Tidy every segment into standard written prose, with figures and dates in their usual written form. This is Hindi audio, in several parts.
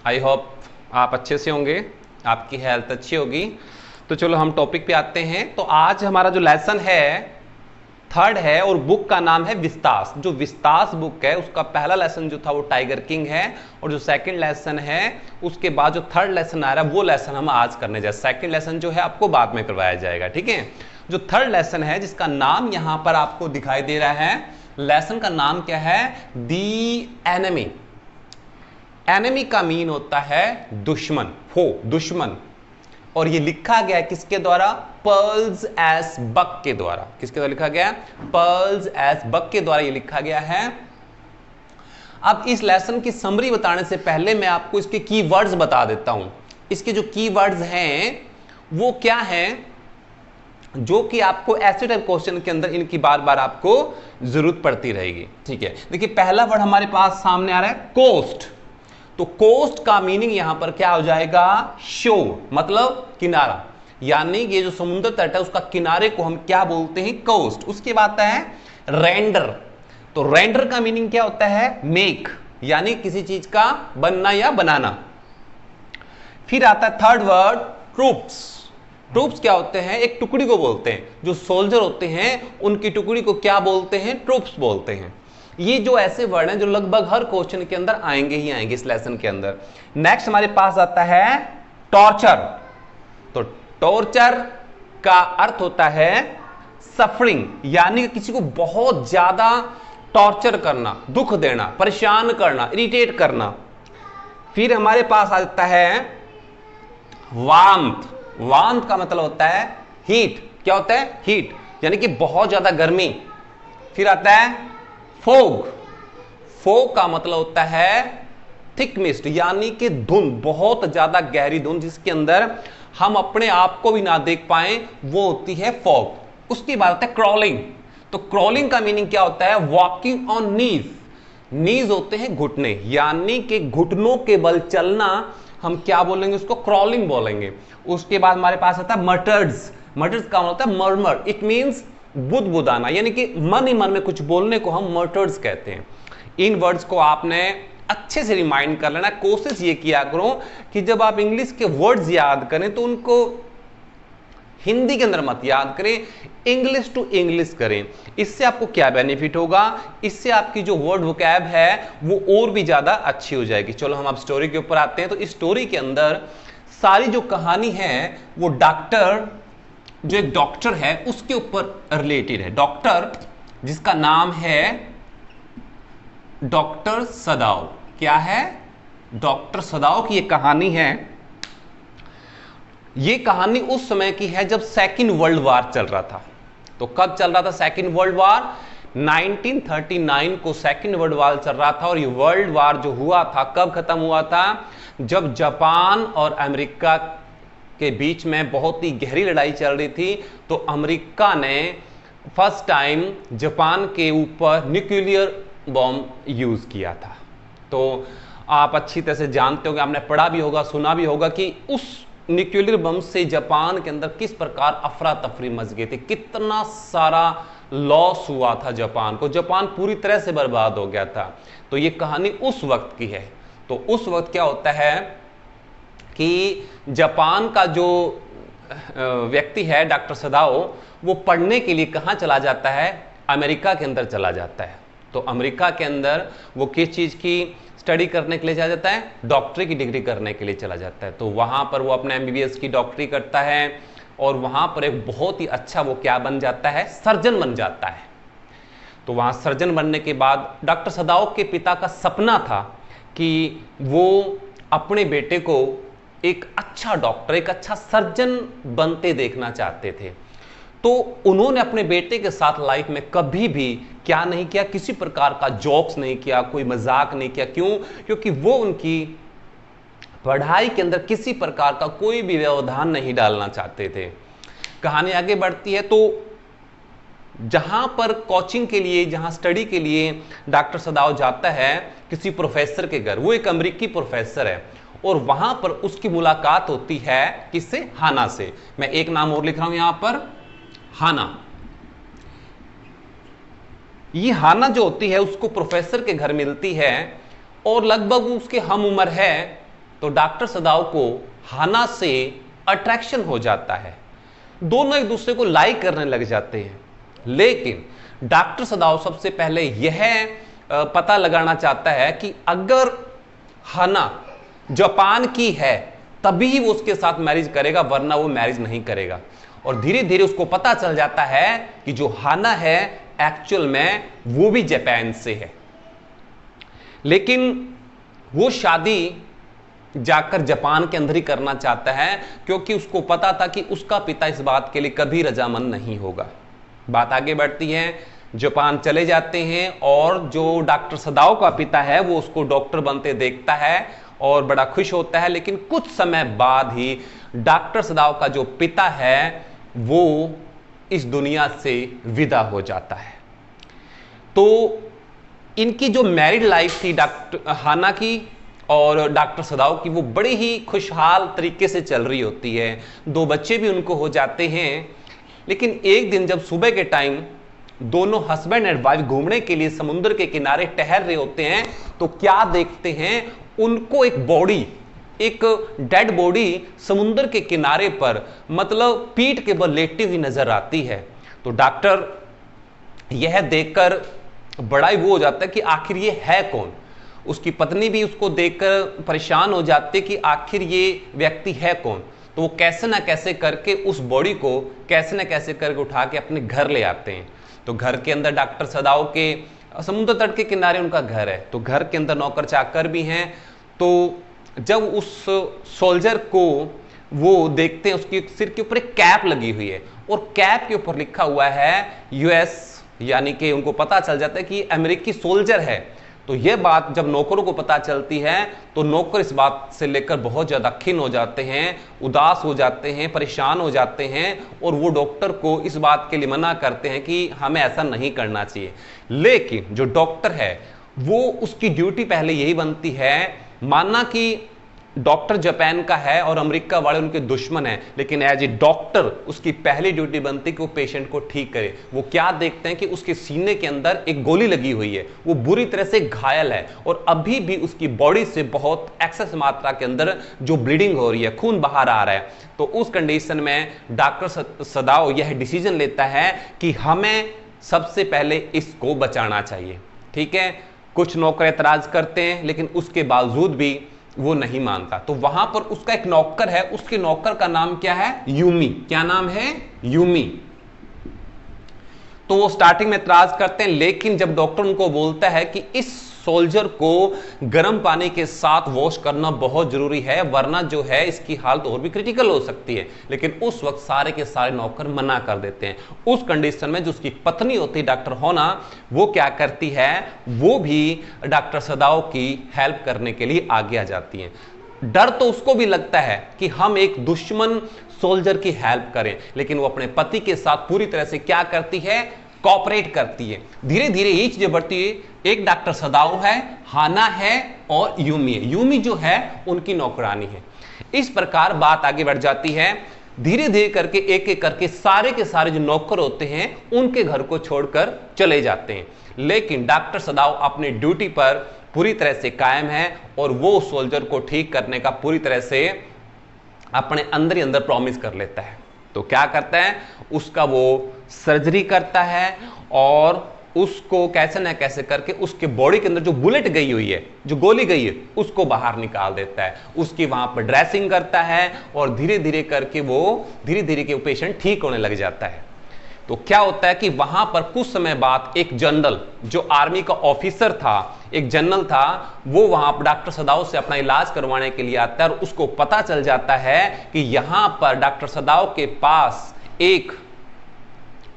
आई होप आप अच्छे से होंगे, आपकी हेल्थ अच्छी होगी। तो चलो हम टॉपिक पे आते हैं। तो आज हमारा जो लेसन है थर्ड है और बुक का नाम है विस्तास। जो विस्तास बुक है उसका पहला लेसन जो था वो टाइगर किंग है, और जो सेकंड लेसन है उसके बाद जो थर्ड लेसन आ रहा है वो लेसन हम आज करने जाए। सेकंड लेसन जो है आपको बाद में करवाया जाएगा, ठीक है। जो थर्ड लेसन है जिसका नाम यहां पर आपको दिखाई दे रहा है, लेसन का नाम क्या है? दी एनिमी। एनिमी का मीन होता है दुश्मन, फो, दुश्मन। और ये लिखा गया है किसके द्वारा? पर्ल्स एस बक के द्वारा। किसके द्वारा लिखा गया? पर्ल्स एस बक के द्वारा ये लिखा गया है। अब इस लेसन की समरी बताने से पहले मैं आपको इसके कीवर्ड्स बता देता हूं। इसके जो कीवर्ड्स हैं वो क्या हैं, जो कि आपको ऐसे टाइप क्वेश्चन के अंदर इनकी बार बार आपको जरूरत पड़ती रहेगी, ठीक है। देखिए पहला वर्ड हमारे पास सामने आ रहा है कोस्ट। तो कोस्ट का मीनिंग यहां पर क्या हो जाएगा? शोर, मतलब किनारा। यानी ये जो समुद्र तट है उसका किनारे को हम क्या बोलते हैं? कोस्ट। उसके बाद आता है रेंडर। तो रेंडर का मीनिंग क्या होता है? मेक, यानी किसी चीज का बनना या बनाना। फिर आता है थर्ड वर्ड ट्रूप्स। ट्रूप्स क्या होते हैं? एक टुकड़ी को बोलते हैं। जो सोल्जर होते हैं उनकी टुकड़ी को क्या बोलते हैं? ट्रूप्स बोलते हैं। ये जो ऐसे वर्ड हैं जो लगभग हर क्वेश्चन के अंदर आएंगे ही आएंगे इस लेसन के अंदर। नेक्स्ट हमारे पास आता है टॉर्चर। तो टॉर्चर का अर्थ होता है सफरिंग, यानी किसी को बहुत ज्यादा टॉर्चर करना, दुख देना, परेशान करना, इरिटेट करना। फिर हमारे पास आ जाता है वार्मथ। वार्मथ का मतलब होता है हीट। क्या होता है? हीट, यानी कि बहुत ज्यादा गर्मी। फिर आता है फोग। फोग का मतलब होता है थिक मिस्ट, यानी कि धुंध, बहुत ज्यादा गहरी धुंध जिसके अंदर हम अपने आप को भी ना देख पाए, वो होती है फॉग। उसके बाद होता है क्रॉलिंग। तो क्रॉलिंग का मीनिंग क्या होता है? वॉकिंग ऑन नीज। नीज होते हैं घुटने, यानी कि घुटनों के बल चलना, हम क्या बोलेंगे? उसको क्रॉलिंग बोलेंगे। उसके बाद हमारे पास आता है मटर्स। मटर्स का मतलब होता है मर्मर। इट मीन्स बुदबुदाना, यानी कि मन ही मन में कुछ बोलने को हम मटर्स कहते हैं। इन वर्ड्स को आपने अच्छे से रिमाइंड कर लेना। कोशिश ये किया करो कि जब आप इंग्लिश के वर्ड्स याद करें तो उनको हिंदी के अंदर मत याद करें, इंग्लिश टू इंग्लिश करें। इससे आपको क्या बेनिफिट होगा? इससे आपकी जो वर्ड वोकैब है वो और भी ज्यादा अच्छी हो जाएगी। चलो हम अब स्टोरी के ऊपर आते हैं। तो इस स्टोरी के अंदर सारी जो कहानी है वो डॉक्टर, जो एक डॉक्टर है उसके ऊपर रिलेटेड है। डॉक्टर जिसका नाम है डॉक्टर सदाव। क्या है? डॉक्टर सदाव की ये कहानी है। ये कहानी उस समय की है जब सेकेंड वर्ल्ड वार चल रहा था। तो कब चल रहा था सेकेंड वर्ल्ड वार? 1939 को सेकेंड वर्ल्ड वार चल रहा था। और ये वर्ल्ड वार जो हुआ था कब खत्म हुआ था? जब जापान और अमेरिका के बीच में बहुत ही गहरी लड़ाई चल रही थी। तो अमेरिका ने फर्स्ट टाइम जापान के ऊपर न्यूक्लियर बॉम्ब यूज किया था। तो आप अच्छी तरह से जानते होंगे, आपने पढ़ा भी होगा, सुना भी होगा कि उस न्यूक्लियर बम से जापान के अंदर किस प्रकार अफरा तफरी मच गई थी, कितना सारा लॉस हुआ था जापान को। जापान पूरी तरह से बर्बाद हो गया था। तो ये कहानी उस वक्त की है। तो उस वक्त क्या होता है कि जापान का जो व्यक्ति है डॉक्टर सदाओ, वो पढ़ने के लिए कहां चला जाता है? अमेरिका के अंदर चला जाता है। तो अमेरिका के अंदर वो किस चीज की स्टडी करने के लिए चला जाता है? डॉक्टरी की डिग्री करने के लिए चला जाता है। तो वहां पर वो अपने MBBS की डॉक्टरी करता है और वहां पर एक बहुत ही अच्छा वो क्या बन जाता है? सर्जन बन जाता है। तो वहां सर्जन बनने के बाद डॉक्टर सदाओ के पिता का सपना था कि वो अपने बेटे को एक अच्छा डॉक्टर, एक अच्छा सर्जन बनते देखना चाहते थे। तो उन्होंने अपने बेटे के साथ लाइफ में कभी भी क्या नहीं किया? किसी प्रकार का जोक्स नहीं किया, कोई मजाक नहीं किया। क्यों? क्योंकि वो उनकी पढ़ाई के अंदर किसी प्रकार का कोई भी व्यवधान नहीं डालना चाहते थे। कहानी आगे बढ़ती है। तो जहां पर कोचिंग के लिए, जहां स्टडी के लिए डॉक्टर सदाओ जाता है किसी प्रोफेसर के घर, वो एक अमेरिकी प्रोफेसर है, और वहां पर उसकी मुलाकात होती है किससे? हाना से। मैं एक नाम और लिख रहा हूं यहां पर, हाना। ये हाना जो होती है उसको प्रोफेसर के घर मिलती है और लगभग उसके हम उम्र है तो डॉक्टर सदाओ को हाना से अट्रैक्शन हो जाता है, दोनों एक दूसरे को लाइक करने लग जाते हैं। लेकिन डॉक्टर सदाओ सबसे पहले यह पता लगाना चाहता है कि अगर हाना जापान की है तभी वो उसके साथ मैरिज करेगा, वरना वो मैरिज नहीं करेगा। और धीरे धीरे उसको पता चल जाता है कि जो हाना है एक्चुअल में वो भी जापान से है, लेकिन वो शादी जाकर जापान के अंदर ही करना चाहता है, क्योंकि उसको पता था कि उसका पिता इस बात के लिए कभी रजामंद नहीं होगा। बात आगे बढ़ती है, जापान चले जाते हैं और जो डॉक्टर सदाओ का पिता है वो उसको डॉक्टर बनते देखता है और बड़ा खुश होता है। लेकिन कुछ समय बाद ही डॉक्टर सदाओ का जो पिता है वो इस दुनिया से विदा हो जाता है। तो इनकी जो मैरिड लाइफ थी डॉक्टर हाना की और डॉक्टर सदाओ की, वो बड़ी ही खुशहाल तरीके से चल रही होती है। 2 बच्चे भी उनको हो जाते हैं। लेकिन एक दिन जब सुबह के टाइम दोनों हस्बैंड एंड वाइफ घूमने के लिए समुद्र के किनारे टहल रहे होते हैं, तो क्या देखते हैं, उनको एक बॉडी, एक डेड बॉडी समुद्र के किनारे पर मतलब पीठ के बल लेटी हुई नजर आती है। तो डॉक्टर यह देखकर बड़ा ही वो हो जाता है कि आखिर ये है कौन। उसकी पत्नी भी उसको देखकर परेशान हो जाती है कि आखिर ये व्यक्ति है कौन। तो वो कैसे ना कैसे करके उस बॉडी को कैसे ना कैसे करके उठा के अपने घर ले आते हैं। तो घर के अंदर डॉक्टर सदाओ के समुद्र तट के किनारे उनका घर है, तो घर के अंदर नौकर चाकर भी हैं। तो जब उस सोल्जर को वो देखते हैं, उसके सिर के ऊपर एक कैप लगी हुई है और कैप के ऊपर लिखा हुआ है यूएस, यानी कि उनको पता चल जाता है कि अमेरिकी सोल्जर है। तो यह बात जब नौकरों को पता चलती है तो नौकर इस बात से लेकर बहुत ज्यादा खिन्न हो जाते हैं, उदास हो जाते हैं, परेशान हो जाते हैं और वो डॉक्टर को इस बात के लिए मना करते हैं कि हमें ऐसा नहीं करना चाहिए। लेकिन जो डॉक्टर है वो उसकी ड्यूटी पहले यही बनती है, माना कि डॉक्टर जापान का है और अमेरिका वाले उनके दुश्मन हैं, लेकिन एज ए डॉक्टर उसकी पहली ड्यूटी बनती है कि वो पेशेंट को ठीक करे। वो क्या देखते हैं कि उसके सीने के अंदर एक गोली लगी हुई है, वो बुरी तरह से घायल है और अभी भी उसकी बॉडी से बहुत एक्सेस मात्रा के अंदर जो ब्लीडिंग हो रही है, खून बाहर आ रहा है। तो उस कंडीशन में डॉक्टर सदाओ यह डिसीजन लेता है कि हमें सबसे पहले इसको बचाना चाहिए। ठीक है, कुछ नौकर एतराज करते हैं लेकिन उसके बावजूद भी वो नहीं मानता। तो वहां पर उसका एक नौकर है, उसके नौकर का नाम क्या है, यूमी। क्या नाम है, यूमी। तो वो स्टार्टिंग में एतराज करते हैं, लेकिन जब डॉक्टर उनको बोलता है कि इस सोल्जर को गर्म पानी के साथ वॉश करना बहुत जरूरी है, वरना जो है इसकी हालत और भी क्रिटिकल हो सकती है, लेकिन उस वक्त सारे के सारे नौकर मना कर देते हैं। उस कंडीशन में जो उसकी पत्नी होती है डॉक्टर होना, वो क्या करती है, वो भी डॉक्टर सदाओ की हेल्प करने के लिए आगे आ जाती है। डर तो उसको भी लगता है कि हम एक दुश्मन सोल्जर की हेल्प करें, लेकिन वो अपने पति के साथ पूरी तरह से क्या करती है, कॉपरेट करती है। धीरे धीरे ये चीजें बढ़ती है। एक डॉक्टर सदाओ है, हाना है और यूमी है। यूमी जो है उनकी नौकरानी है। इस प्रकार बात आगे बढ़ जाती है। धीरे धीरे करके एक एक करके सारे के सारे जो नौकर होते हैं उनके घर को छोड़कर चले जाते हैं, लेकिन डॉक्टर सदाओ अपनी ड्यूटी पर पूरी तरह से कायम है और वो सोल्जर को ठीक करने का पूरी तरह से अपने अंदर ही अंदर प्रॉमिस कर लेता है। तो क्या करता है, उसका वो सर्जरी करता है और उसको कैसे ना कैसे करके उसके बॉडी के अंदर जो बुलेट गई हुई है, जो गोली गई है, उसको बाहर निकाल देता है। उसकी वहां पर ड्रेसिंग करता है और धीरे धीरे करके वो पेशेंट ठीक होने लग जाता है। तो क्या होता है कि वहां पर कुछ समय बाद एक जनरल, जो आर्मी का ऑफिसर था, एक जनरल था, वो वहां पर डॉक्टर सदाओ से अपना इलाज करवाने के लिए आता है और उसको पता चल जाता है कि यहां पर डॉक्टर सदाओ के पास एक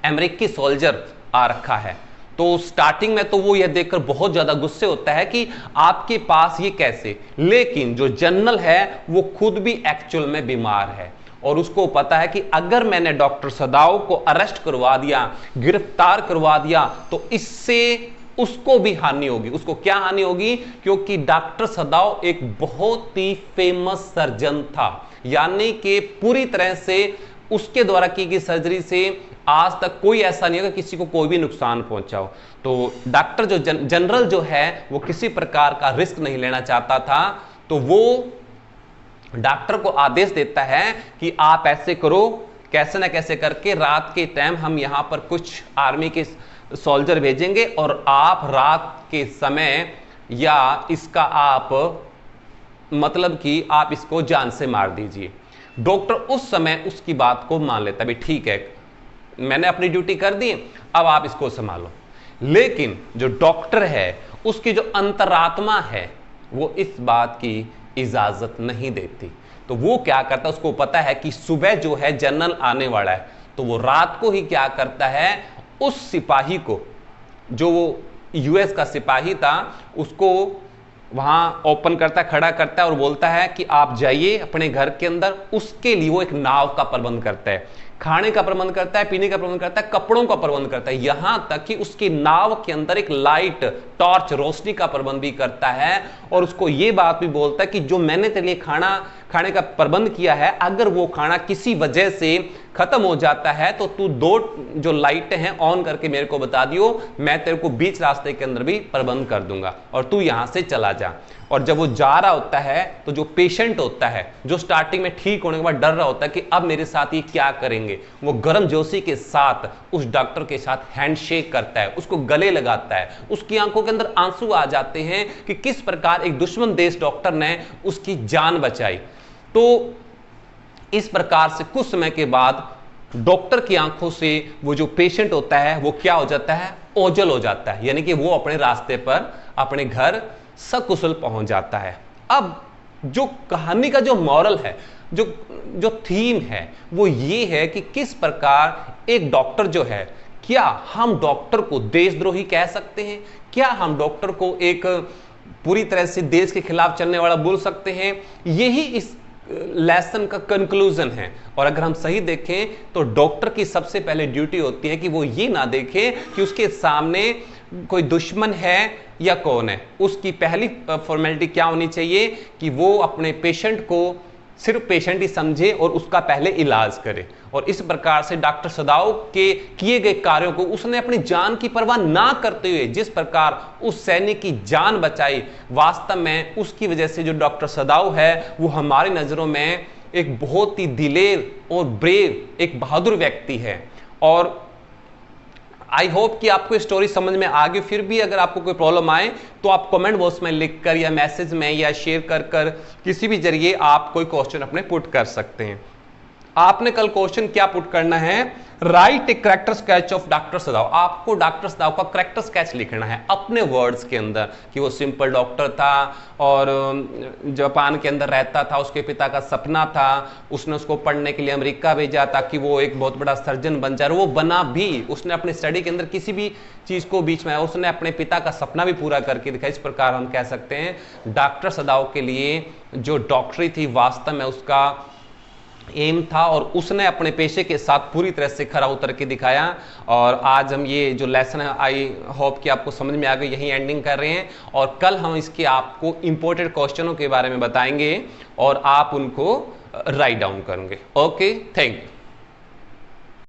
अमेरिकी सोल्जर आ रखा है। तो स्टार्टिंग में तो वो यह देखकर बहुत ज्यादा गुस्से होता है कि आपके पास ये कैसे, लेकिन जो जनरल है वो खुद भी एक्चुअल में बीमार है और उसको पता है कि अगर मैंने डॉक्टर सदाओ को अरेस्ट करवा दिया, गिरफ्तार करवा दिया, तो इससे उसको भी हानि होगी। उसको क्या हानि होगी, क्योंकि डॉक्टर सदाओ एक बहुत ही फेमस सर्जन था, यानी कि पूरी तरह से उसके द्वारा की गई सर्जरी से आज तक कोई ऐसा नहीं होगा किसी को कोई भी नुकसान पहुंचा हो। तो डॉक्टर जो जनरल जो है वो किसी प्रकार का रिस्क नहीं लेना चाहता था, तो वो डॉक्टर को आदेश देता है कि आप ऐसे करो, कैसे ना कैसे करके रात के टाइम हम यहां पर कुछ आर्मी के सोल्जर भेजेंगे और आप रात के समय या इसका आप मतलब कि आप इसको जान से मार दीजिए। डॉक्टर उस समय उसकी बात को मान लेता, भी ठीक है मैंने अपनी ड्यूटी कर दी, अब आप इसको संभालो। लेकिन जो डॉक्टर है उसकी जो अंतरात्मा है वो इस बात की इजाजत नहीं देती। तो वो क्या करता है, उसको पता है कि सुबह जो है जनरल आने वाला है, तो वो रात को ही क्या करता है, उस सिपाही को, जो वो यूएस का सिपाही था, उसको वहां ओपन करता है, खड़ा करता है और बोलता है कि आप जाइए अपने घर के अंदर। उसके लिए वो एक नाव का प्रबंध करता है, खाने का प्रबंध करता है, पीने का प्रबंध करता है, कपड़ों का प्रबंध करता है, यहां तक कि उसकी नाव के अंदर एक लाइट टॉर्च रोशनी का प्रबंध भी करता है। और उसको यह बात भी बोलता है कि जो मैंने तेरे लिए खाने का प्रबंध किया है, अगर वो खाना किसी वजह से खत्म हो जाता है तो तू 2 जो लाइटें हैं ऑन करके मेरे को बता दियो, मैं तेरे को बीच रास्ते के अंदर भी प्रबंध कर दूंगा और तू यहां से चला जा। और जब वो जा रहा होता है तो जो पेशेंट होता है, जो स्टार्टिंग में ठीक होने के बाद डर रहा होता है कि अब मेरे साथ ये क्या करेंगे, वो गर्मजोशी के साथ उस डॉक्टर के साथ हैंडशेक करता है, उसको गले लगाता है। उसकी आंखों के अंदर आंसू आ जाते हैं कि किस प्रकार एक दुश्मन देश डॉक्टर ने उसकी जान बचाई। तो इस प्रकार से कुछ समय के बाद डॉक्टर की आंखों से वो जो पेशेंट होता है वो क्या हो जाता है, ओझल हो जाता है, यानी कि वो अपने रास्ते पर अपने घर सकुशल पहुंच जाता है। अब जो कहानी का जो मॉरल है, जो थीम है, वो ये है कि किस प्रकार एक डॉक्टर जो है, क्या हम डॉक्टर को देशद्रोही कह सकते हैं, क्या हम डॉक्टर को एक पूरी तरह से देश के खिलाफ चलने वाला बोल सकते हैं। यही इस लेसन का कंक्लूजन है। और अगर हम सही देखें तो डॉक्टर की सबसे पहले ड्यूटी होती है कि वो ये ना देखे कि उसके सामने कोई दुश्मन है या कौन है। उसकी पहली फॉर्मेलिटी क्या होनी चाहिए कि वो अपने पेशेंट को सिर्फ पेशेंट ही समझे और उसका पहले इलाज करे। और इस प्रकार से डॉक्टर सदाव के किए गए कार्यों को उसने अपनी जान की परवाह ना करते हुए जिस प्रकार उस सैनिक की जान बचाई, वास्तव में उसकी वजह से जो डॉक्टर सदाव है वो हमारी नजरों में एक बहुत ही दिलेर और ब्रेव, एक बहादुर व्यक्ति है। और आई होप कि आपको स्टोरी समझ में आ गई। फिर भी अगर आपको कोई प्रॉब्लम आए तो आप कमेंट बॉक्स में लिखकर या मैसेज में या शेयर कर किसी भी जरिए आप कोई क्वेश्चन अपने पुट कर सकते हैं। आपने कल क्वेश्चन क्या पुट करना है, right a character sketch of doctor सदाव। आपको डॉक्टर सदाव का कैरेक्टर स्केच लिखना है अपने वर्ड्स के अंदर कि वो सिंपल डॉक्टर था और जापान के अंदर रहता था, उसके पिता का सपना था, उसने उसको पढ़ने के लिए अमेरिका भेजा ताकि वो एक बहुत बड़ा सर्जन बन जाए। वो बना भी, उसने अपने स्टडी के अंदर किसी भी चीज को बीच में उसने अपने पिता का सपना भी पूरा करके दिखाया। इस प्रकार हम कह सकते हैं डॉक्टर सदाव के लिए जो डॉक्टरी थी वास्तव में उसका एम था और उसने अपने पेशे के साथ पूरी तरह से खरा उतर के दिखाया। और आज हम ये जो लेसन है आई होप कि आपको समझ में आ गई, यही एंडिंग कर रहे हैं। और कल हम इसके आपको इंपॉर्टेंट क्वेश्चनों के बारे में बताएंगे और आप उनको राइट डाउन करेंगे। Okay, thank you.